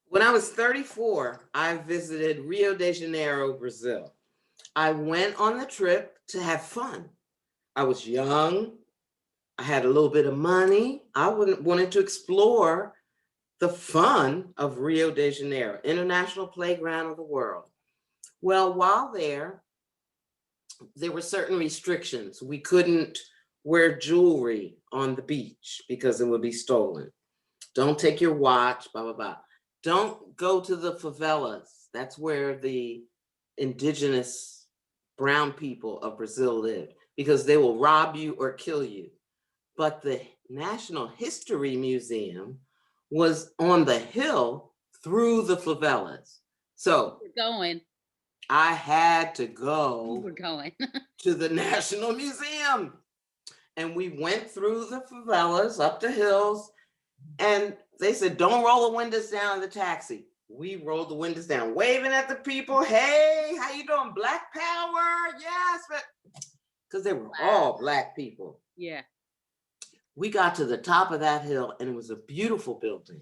When I was 34, I visited Rio de Janeiro, Brazil. I went on the trip to have fun. I was young. I had a little bit of money. I wanted to explore the fun of Rio de Janeiro, international playground of the world. Well, while there were certain restrictions. We couldn't wear jewelry on the beach because it would be stolen. Don't take your watch, blah, blah, blah. Don't go to the favelas. That's where the indigenous brown people of Brazil live, because they will rob you or kill you. But the National History Museum was on the hill through the favelas. So We're going. I had to go We're going. to the National Museum. And we went through the favelas, up the hills, and they said, don't roll the windows down in the taxi. We rolled the windows down, waving at the people. Hey, how you doing? Black power, yes. Because they were all Black people. Yeah. We got to the top of that hill, and it was a beautiful building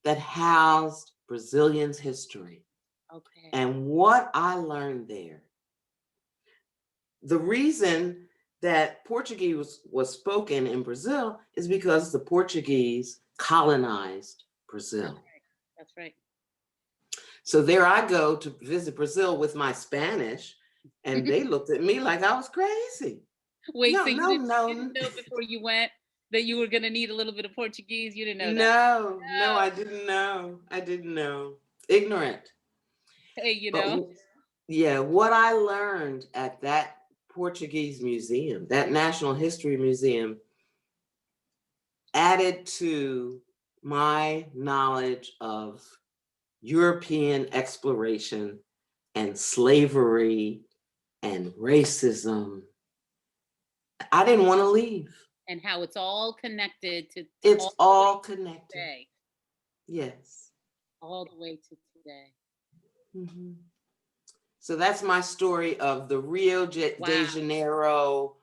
that housed Brazilians' history. Okay. And what I learned there, the reason that Portuguese was spoken in Brazil is because the Portuguese colonized Brazil. That's right. So there I go to visit Brazil with my Spanish, and they looked at me like I was crazy. Wait, no, so you no, didn't no. know before you went that you were going to need a little bit of Portuguese? You didn't know that? No, I didn't know. I didn't know. Ignorant. Hey, you know. Yeah, what I learned at that Portuguese museum, that National History Museum, added to my knowledge of European exploration and slavery and racism. I didn't want to leave. And how it's all connected to it's all connected. Today. Yes. All the way to today. Mm-hmm. So that's my story of the Rio de Janeiro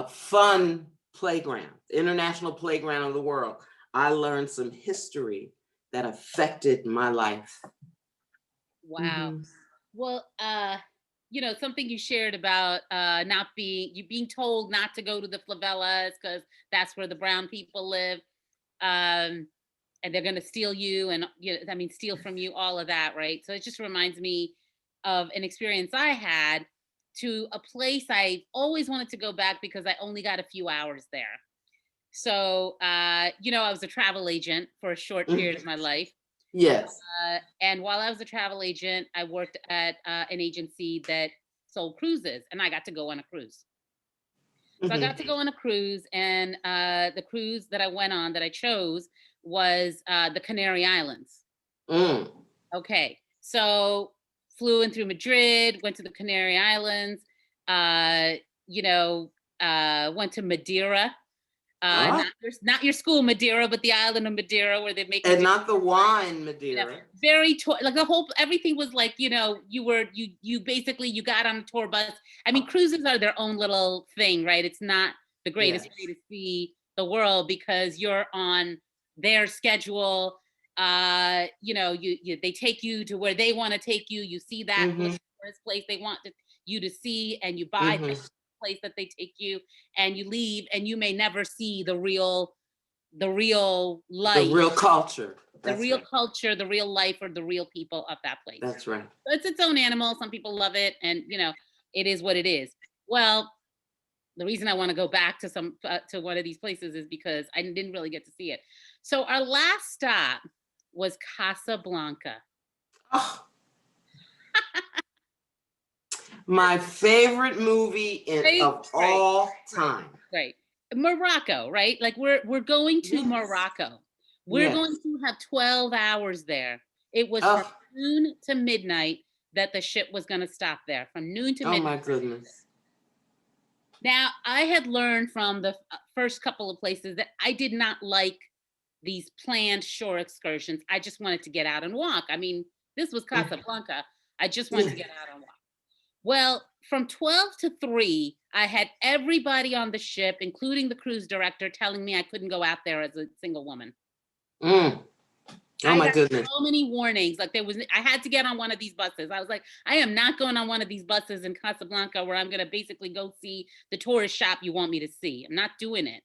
fun playground, international playground of the world. I learned some history that affected my life. Wow. Mm-hmm. Well, you know, something you shared about you being told not to go to the favelas because that's where the brown people live. And they're going to steal you and, steal from you, all of that, right? So it just reminds me of an experience I had to a place I always wanted to go back because I only got a few hours there. So, I was a travel agent for a short period of my life. Yes. And while I was a travel agent, I worked at an agency that sold cruises, and I got to go on a cruise. So I got to go on a cruise, and the cruise that I went on, that I chose, was the Canary Islands. Okay, so flew in through Madrid, went to the Canary Islands, went to Madeira. Not your school Madeira, but the island of Madeira where they make and not the wine Madeira. Very like the whole everything was like you basically you got on a tour bus. I mean, cruises are their own little thing, right? It's not the greatest way to see the world because you're on their schedule. They take you to where they want to take you. You see that place they want you to see, and you buy place that they take you, and you leave, and you may never see the real life, the real culture, the real life, or the real people of that place. That's right. So it's its own animal. Some people love it, and it is what it is. Well, the reason I want to go back to one of these places is because I didn't really get to see it. So our last stop was Casablanca. Oh. My favorite movie of all time. Right. Morocco, right? Like we're going to Morocco. We're going to have 12 hours there. It was from noon to midnight that the ship was going to stop there. From noon to midnight. Oh my goodness. Now, I had learned from the first couple of places that I did not like these planned shore excursions. I just wanted to get out and walk. I mean, this was Casablanca. I just wanted to get out and walk. Well, from 12 to 3, I had everybody on the ship, including the cruise director, telling me I couldn't go out there as a single woman. Oh I my got goodness. so many warnings. Like I had to get on one of these buses. I was like, I am not going on one of these buses in Casablanca where I'm going to basically go see the tourist shop you want me to see. I'm not doing it.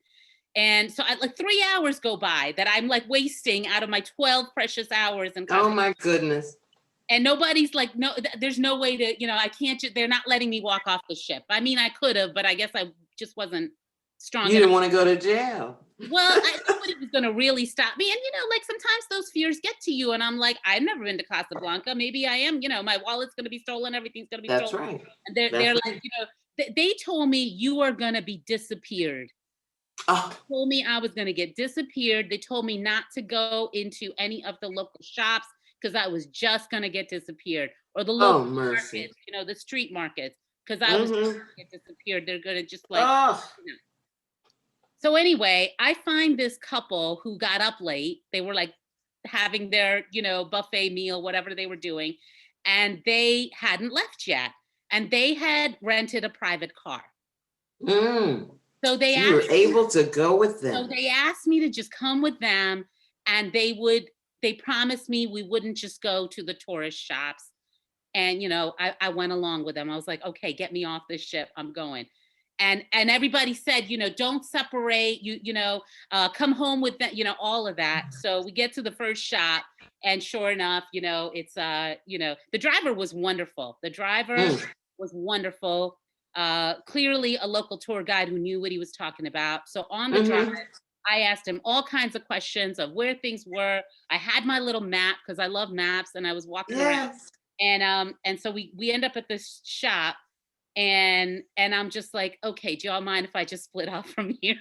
And so like 3 hours go by that I'm like wasting out of my 12 precious hours in Oh Casablanca. my goodness. And nobody's like, no, there's no way to, I can't, they're not letting me walk off the ship. I mean, I could have, but I guess I just wasn't strong You enough. didn't want to go to jail. Well, nobody was going to really stop me. And, like sometimes those fears get to you. And I'm like, I've never been to Casablanca. Maybe I am, my wallet's going to be stolen. Everything's going to be That's stolen. right. And they're That's like, they told me you are going to be disappeared. Oh. They told me I was going to get disappeared. They told me not to go into any of the local shops because I was just going to get disappeared, or the local markets, the street markets, because I was going to get disappeared. They're going to just like, So anyway, I find this couple who got up late. They were like having their, buffet meal, whatever they were doing, and they hadn't left yet. And they had rented a private car. So you were able to go with them. So they asked me to just come with them, and they promised me we wouldn't just go to the tourist shops. And, I went along with them. I was like, okay, get me off this ship. I'm going. And everybody said, don't separate, come home with that, all of that. So we get to the first shop, and sure enough, it's, the driver was wonderful. The driver was wonderful. Clearly a local tour guide who knew what he was talking about. So on the drive, I asked him all kinds of questions of where things were. I had my little map because I love maps, and I was walking around. And so we end up at this shop, and I'm just like, okay, do y'all mind if I just split off from here?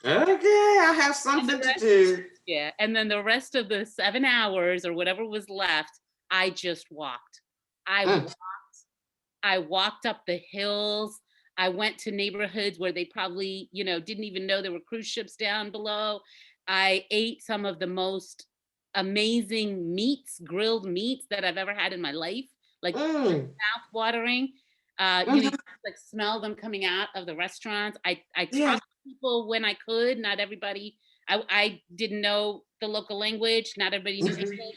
Okay, I have something to do. Yeah. And then the rest of the 7 hours or whatever was left, I just walked. I walked up the hills. I went to neighborhoods where they probably, didn't even know there were cruise ships down below. I ate some of the most amazing grilled meats that I've ever had in my life, like mouth watering. You like smell them coming out of the restaurants. I talked to people when I could. Not everybody. I didn't know the local language. Not everybody knew English.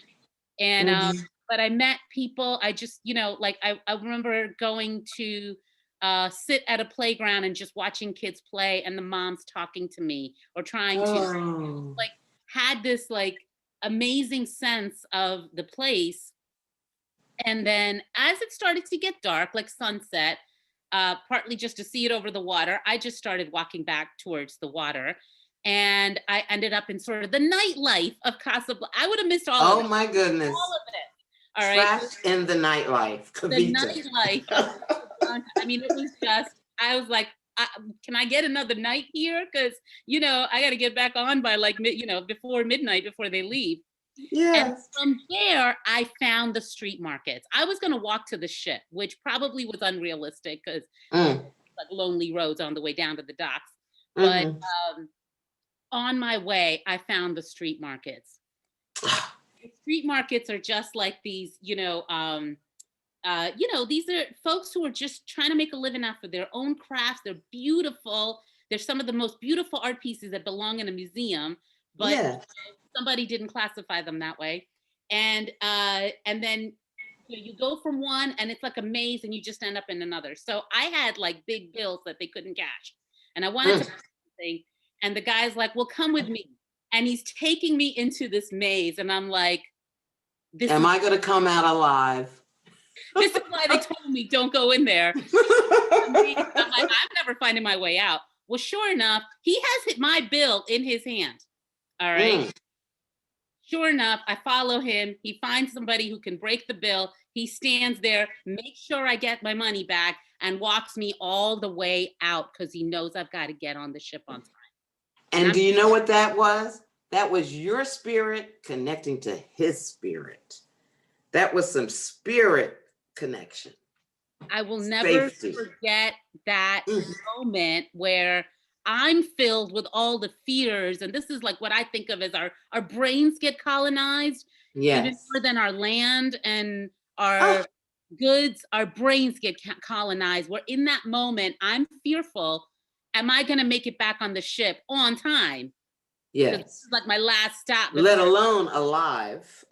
And but I met people. I just, like I remember going to sit at a playground and just watching kids play, and the moms talking to me or trying to like had this like amazing sense of the place. And then as it started to get dark, like sunset, partly just to see it over the water, I just started walking back towards the water. And I ended up in sort of the nightlife of Casablanca. I would have missed all of it. Oh my goodness. All of it. All right. Trapped in the nightlife. The nightlife. I mean, it was just, I was like, can I get another night here? Because, I got to get back on by like, before midnight, before they leave. Yes. And from there, I found the street markets. I was going to walk to the ship, which probably was unrealistic because like lonely roads on the way down to the docks. But on my way, I found the street markets. The street markets are just like these, these are folks who are just trying to make a living off of their own crafts. They're beautiful. They're some of the most beautiful art pieces that belong in a museum, but somebody didn't classify them that way. And then you go from one, and it's like a maze, and you just end up in another. So I had like big bills that they couldn't cash, and I wanted to buy something. And the guy's like, well, come with me. And he's taking me into this maze. And I'm like, am I going to come out alive? This is why they told me don't go in there. I'm like, I'm never finding my way out. Well, sure enough, he has my bill in his hand. All right. Sure enough, I follow him. He finds somebody who can break the bill. He stands there, makes sure I get my money back, and walks me all the way out because he knows I've got to get on the ship on time. And do you know what that was? That was your spirit connecting to his spirit. That was some spirit connection. I will never forget that moment where I'm filled with all the fears. And this is like what I think of as our brains get colonized. Even more than our land and our goods, our brains get colonized. Where in that moment, I'm fearful. Am I going to make it back on the ship on time? because this Yes. is like my last stop Let before, alone alive.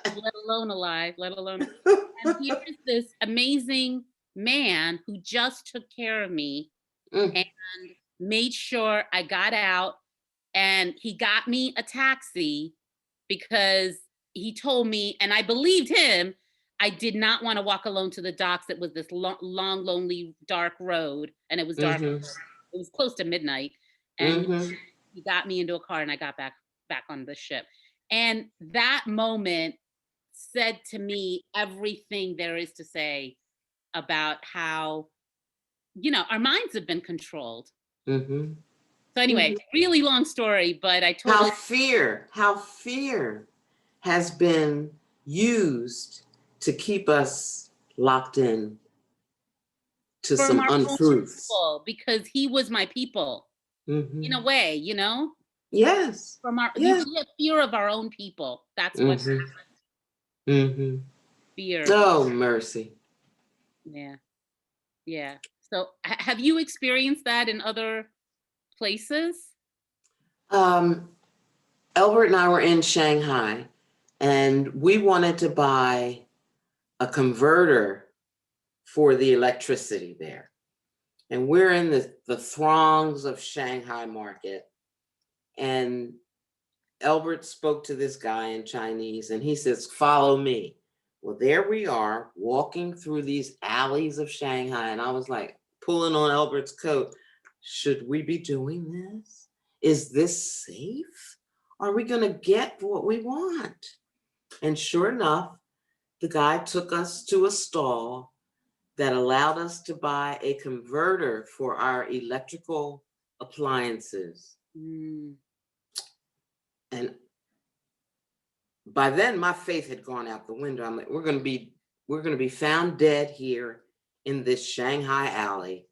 let alone alive, let alone. And here is this amazing man who just took care of me Mm, and made sure I got out, and he got me a taxi because he told me, and I believed him. I did not want to walk alone to the docks. It was this long, lonely, dark road, and it was dark. mhm, It was close to midnight, and mhm, he got me into a car, and I got back on the ship. And that moment said to me everything there is to say about how, our minds have been controlled. mhm, So anyway, mhm. really long story, but I How totally fear has been used to keep us locked in to from some our own untruths. people, because he was my people in a Mhm. way, Yes. from Yes. we have fear of our own people. That's what Mhm. Mhm. fear. Oh, mercy. Yeah. Yeah. So have you experienced that in other places? Um, Albert and I were in Shanghai, and we wanted to buy a converter for the electricity there. And we're in the throngs of Shanghai market. And Albert spoke to this guy in Chinese, and he says, "Follow me." Well, there we are walking through these alleys of Shanghai. And I was like, pulling on Albert's coat. Should we be doing this? Is this safe? Are we going to get what we want? And sure enough, the guy took us to a stall that allowed us to buy a converter for our electrical appliances. Mm, And by then my faith had gone out the window. I'm like, we're going to be found dead here in this Shanghai alley.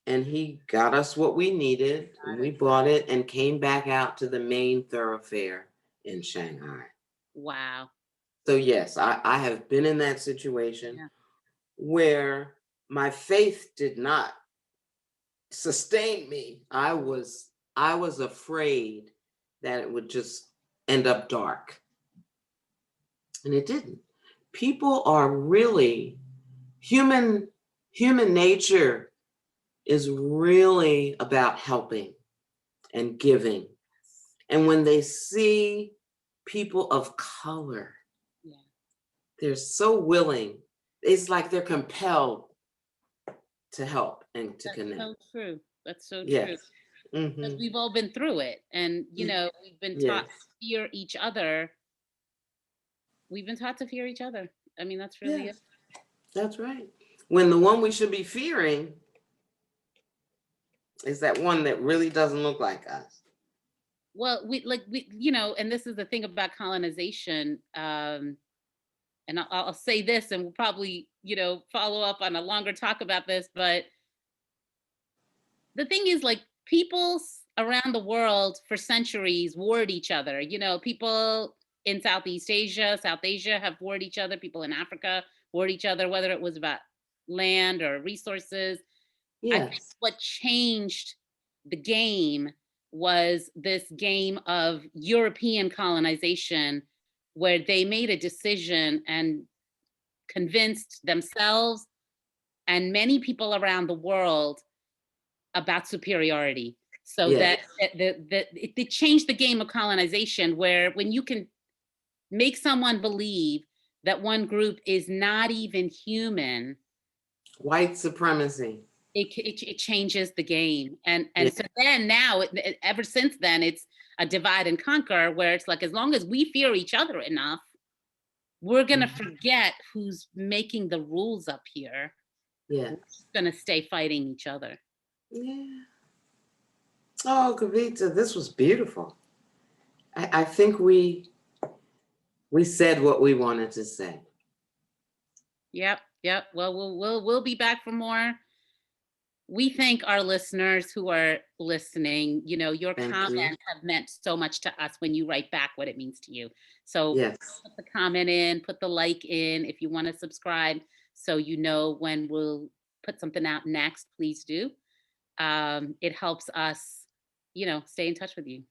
And he got us what we needed, and got we it. bought it and came back out to the main thoroughfare in Shanghai. Wow. So yes, I have been in that situation Yeah. where my faith did not sustain me. I was afraid that it would just end up dark. And it didn't. People are really human human nature is really about helping and giving. And when they see people of color, Yeah. they're so willing. It's like they're compelled to help and to That's connect. so true. That's so true. Yes. Because Mm-hmm. we've all been through it. And, we've been taught Yes. to fear each other. We've been taught to fear each other. I mean, that's really it. Yes. That's right. When the one we should be fearing is that one that really doesn't look like us. Well, and this is the thing about colonization. And I'll say this, and we'll probably, follow up on a longer talk about this. But the thing is, like, peoples around the world for centuries warred each other. People in South Asia have warred each other. People in Africa warred each other, whether it was about land or resources. I think Yes. what changed the game was this game of European colonization, where they made a decision and convinced themselves and many people around the world about superiority. So Yes. that it changed the game of colonization, where when you can make someone believe that one group is not even human, White supremacy. it changes the game. And Yeah. so then now, ever since then, it's a divide and conquer, where it's like, as long as we fear each other enough, we're gonna Mhm. forget who's making the rules up here. We're Yes. just gonna stay fighting each other. Yeah. Oh, Kavita, this was beautiful. I think we said what we wanted to say. Yep, yep. Well, we'll be back for more. We thank our listeners who are listening. Your Thank you. comments have meant so much to us when you write back what it means to you. So Yes. put the comment in, put the like in. If you want to subscribe, so you know when we'll put something out next, please do. It helps us stay in touch with you.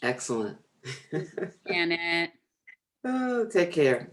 Excellent. Janet. Oh, take care.